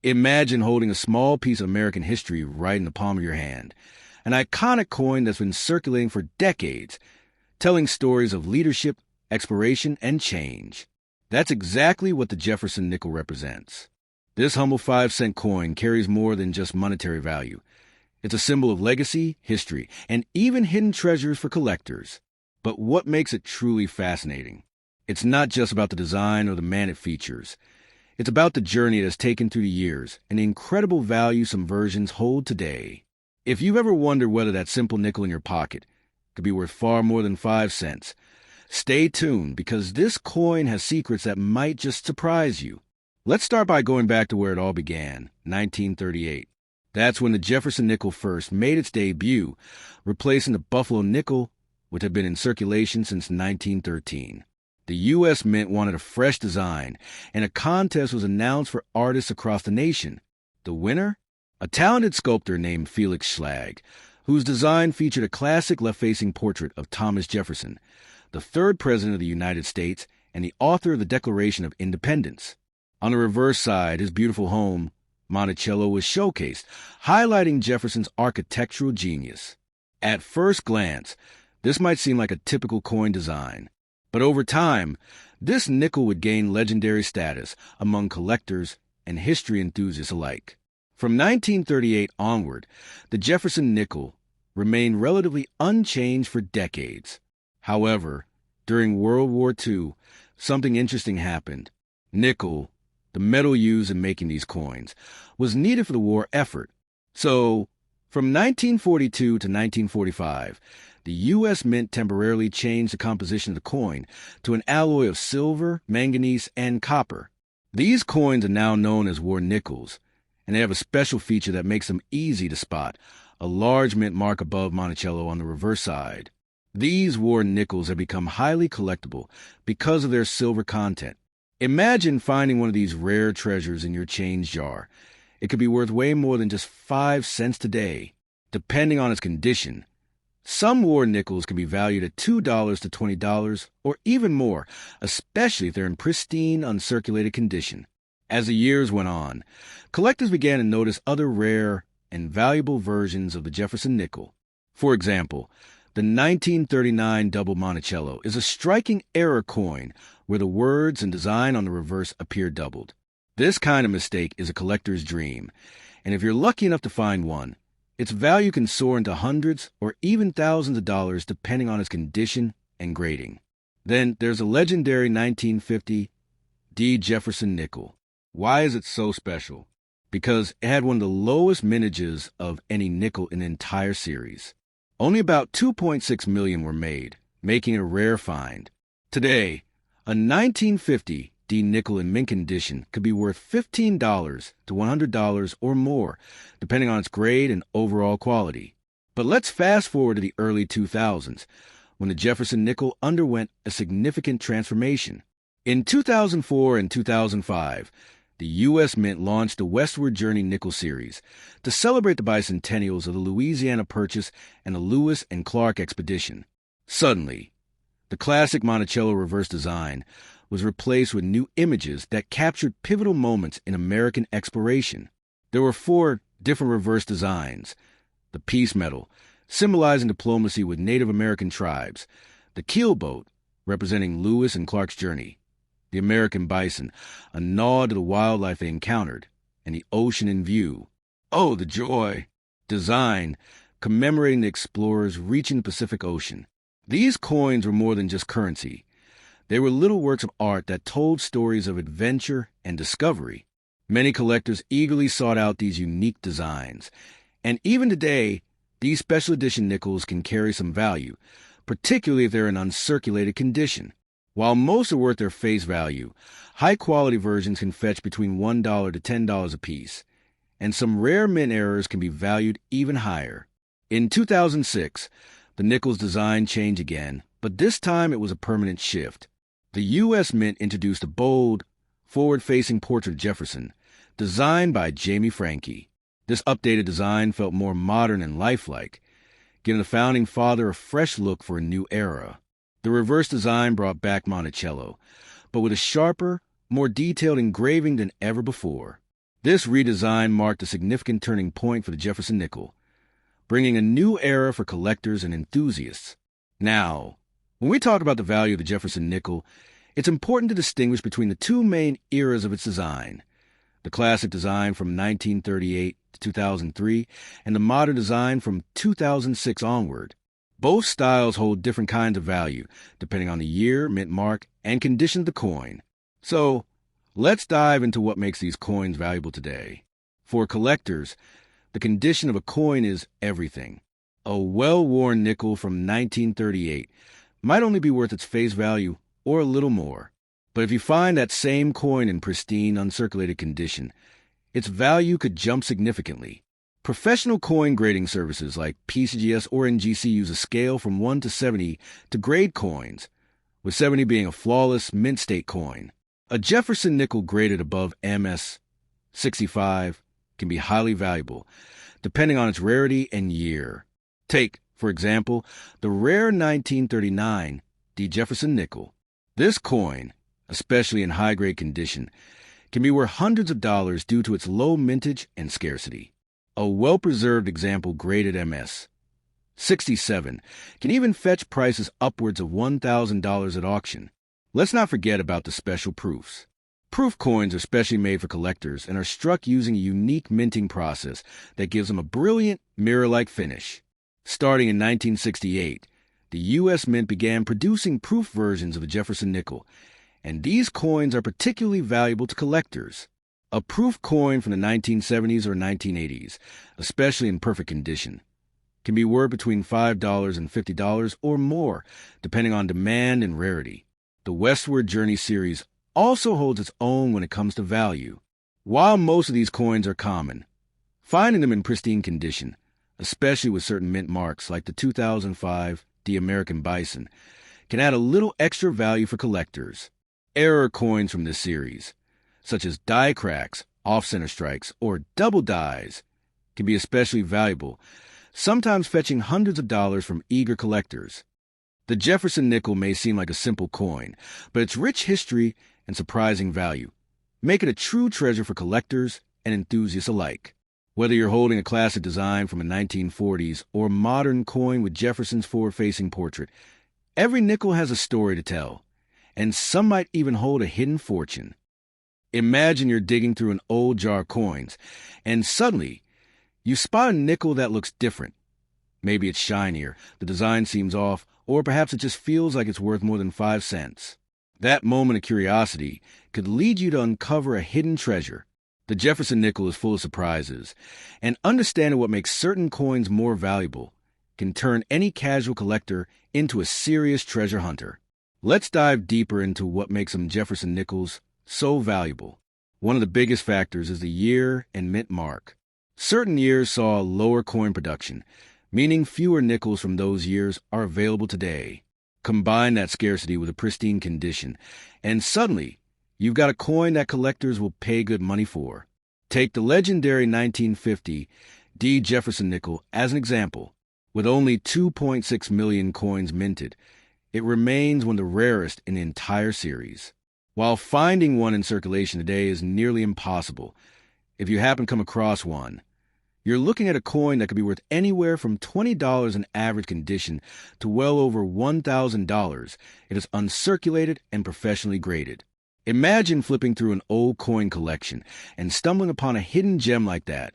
Imagine holding a small piece of American history right in the palm of your hand, an iconic coin that's been circulating for decades, telling stories of leadership, exploration, and change. That's exactly what the Jefferson nickel represents. This humble 5-cent coin carries more than just monetary value. It's a symbol of legacy, history, and even hidden treasures for collectors. But what makes it truly fascinating? It's not just about the design or the man it features. It's about the journey it has taken through the years and the incredible value some versions hold today. If you've ever wondered whether that simple nickel in your pocket could be worth far more than 5 cents, stay tuned because this coin has secrets that might just surprise you. Let's start by going back to where it all began, 1938. That's when the Jefferson nickel first made its debut, replacing the Buffalo nickel, which had been in circulation since 1913. The U.S. Mint wanted a fresh design, and a contest was announced for artists across the nation. The winner? A talented sculptor named Felix Schlag, whose design featured a classic left-facing portrait of Thomas Jefferson, the third president of the United States and the author of the Declaration of Independence. On the reverse side, his beautiful home, Monticello, was showcased, highlighting Jefferson's architectural genius. At first glance, this might seem like a typical coin design. But over time, this nickel would gain legendary status among collectors and history enthusiasts alike. From 1938 onward, the Jefferson nickel remained relatively unchanged for decades. However, during World War II, something interesting happened. Nickel, the metal used in making these coins, was needed for the war effort. So, from 1942 to 1945, the U.S. Mint temporarily changed the composition of the coin to an alloy of silver, manganese, and copper. These coins are now known as war nickels, and they have a special feature that makes them easy to spot, a large mint mark above Monticello on the reverse side. These war nickels have become highly collectible because of their silver content. Imagine finding one of these rare treasures in your change jar. It could be worth way more than just 5 cents today, depending on its condition. Some war nickels can be valued at $2 to $20 or even more, especially if they're in pristine, uncirculated condition. As the years went on, collectors began to notice other rare and valuable versions of the Jefferson nickel. For example, the 1939 double Monticello is a striking error coin where the words and design on the reverse appear doubled. This kind of mistake is a collector's dream, and if you're lucky enough to find one, its value can soar into hundreds or even thousands of dollars depending on its condition and grading. Then there's a legendary 1950 D. Jefferson nickel. Why is it so special? Because it had one of the lowest mintages of any nickel in the entire series. Only about 2.6 million were made, making it a rare find. Today, a 1950 D nickel in mint condition could be worth $15 to $100 or more, depending on its grade and overall quality. But let's fast forward to the early 2000s, when the Jefferson nickel underwent a significant transformation. In 2004 and 2005, the U.S. Mint launched the Westward Journey Nickel Series to celebrate the bicentennials of the Louisiana Purchase and the Lewis and Clark Expedition. Suddenly, the classic Monticello reverse design was replaced with new images that captured pivotal moments in American exploration. There were 4 different reverse designs: the peace medal, symbolizing diplomacy with Native American tribes; the keelboat, representing Lewis and Clark's journey; the American bison, a nod to the wildlife they encountered; and the ocean in view. Oh, the joy! Design, commemorating the explorers reaching the Pacific Ocean. These coins were more than just currency. They were little works of art that told stories of adventure and discovery. Many collectors eagerly sought out these unique designs. And even today, these special edition nickels can carry some value, particularly if they're in uncirculated condition. While most are worth their face value, high-quality versions can fetch between $1 to $10 a piece, and some rare mint errors can be valued even higher. In 2006, the nickel's design changed again, but this time it was a permanent shift. The U.S. Mint introduced a bold, forward-facing portrait of Jefferson, designed by Jamie Franke. This updated design felt more modern and lifelike, giving the founding father a fresh look for a new era. The reverse design brought back Monticello, but with a sharper, more detailed engraving than ever before. This redesign marked a significant turning point for the Jefferson nickel, bringing a new era for collectors and enthusiasts. Now, when we talk about the value of the Jefferson nickel, it's important to distinguish between the two main eras of its design: the classic design from 1938 to 2003 and the modern design from 2006 onward. Both styles hold different kinds of value, depending on the year, mint mark, and condition of the coin. So, let's dive into what makes these coins valuable today. For collectors, the condition of a coin is everything. A well-worn nickel from 1938 might only be worth its face value or a little more. But if you find that same coin in pristine, uncirculated condition, its value could jump significantly. Professional coin grading services like PCGS or NGC use a scale from 1 to 70 to grade coins, with 70 being a flawless, mint-state coin. A Jefferson nickel graded above MS 65 can be highly valuable, depending on its rarity and year. Take, for example, the rare 1939 D. Jefferson nickel. This coin, especially in high-grade condition, can be worth hundreds of dollars due to its low mintage and scarcity. A well-preserved example graded MS 67 can even fetch prices upwards of $1,000 at auction. Let's not forget about the special proofs. Proof coins are specially made for collectors and are struck using a unique minting process that gives them a brilliant, mirror-like finish. Starting in 1968, the U.S. Mint began producing proof versions of the Jefferson nickel, and these coins are particularly valuable to collectors. A proof coin from the 1970s or 1980s, especially in perfect condition, can be worth between $5 and $50 or more, depending on demand and rarity. The Westward Journey series also holds its own when it comes to value. While most of these coins are common, finding them in pristine condition, especially with certain mint marks like the 2005 The American Bison, can add a little extra value for collectors. Error coins from this series, such as die cracks, off-center strikes, or double dies, can be especially valuable, sometimes fetching hundreds of dollars from eager collectors. The Jefferson nickel may seem like a simple coin, but its rich history and surprising value make it a true treasure for collectors and enthusiasts alike. Whether you're holding a classic design from the 1940s or a modern coin with Jefferson's forward-facing portrait, every nickel has a story to tell, and some might even hold a hidden fortune. Imagine you're digging through an old jar of coins, and suddenly, you spot a nickel that looks different. Maybe it's shinier, the design seems off, or perhaps it just feels like it's worth more than 5 cents. That moment of curiosity could lead you to uncover a hidden treasure. The Jefferson nickel is full of surprises, and understanding what makes certain coins more valuable can turn any casual collector into a serious treasure hunter. Let's dive deeper into what makes some Jefferson nickels so valuable. One of the biggest factors is the year and mint mark. Certain years saw lower coin production, meaning fewer nickels from those years are available today. Combine that scarcity with a pristine condition, and suddenly, you've got a coin that collectors will pay good money for. Take the legendary 1950 D. Jefferson nickel as an example. With only 2.6 million coins minted, it remains one of the rarest in the entire series. While finding one in circulation today is nearly impossible, if you happen to come across one, you're looking at a coin that could be worth anywhere from $20 in average condition to well over $1,000 if it's uncirculated and professionally graded. Imagine flipping through an old coin collection and stumbling upon a hidden gem like that.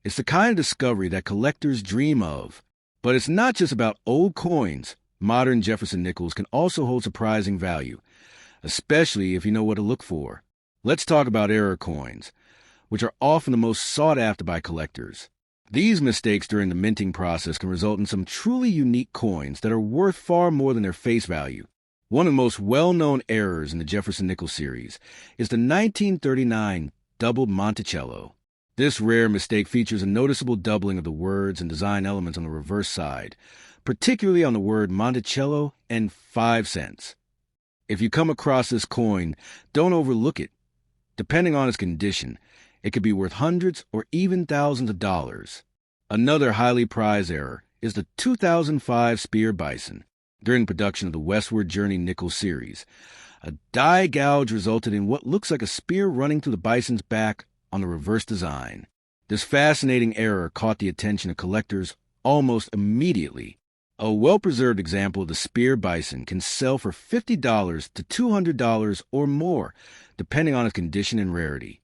It's the kind of discovery that collectors dream of. But it's not just about old coins. Modern Jefferson nickels can also hold surprising value, especially if you know what to look for. Let's talk about error coins, which are often the most sought after by collectors. These mistakes during the minting process can result in some truly unique coins that are worth far more than their face value. One of the most well-known errors in the Jefferson nickel series is the 1939 doubled Monticello. This rare mistake features a noticeable doubling of the words and design elements on the reverse side, particularly on the word Monticello and 5 cents. If you come across this coin, don't overlook it. Depending on its condition, it could be worth hundreds or even thousands of dollars. Another highly prized error is the 2005 Spear Bison. During production of the Westward Journey Nickel series, a die gouge resulted in what looks like a spear running through the bison's back on the reverse design. This fascinating error caught the attention of collectors almost immediately. A well-preserved example of the spear bison can sell for $50 to $200 or more, depending on its condition and rarity.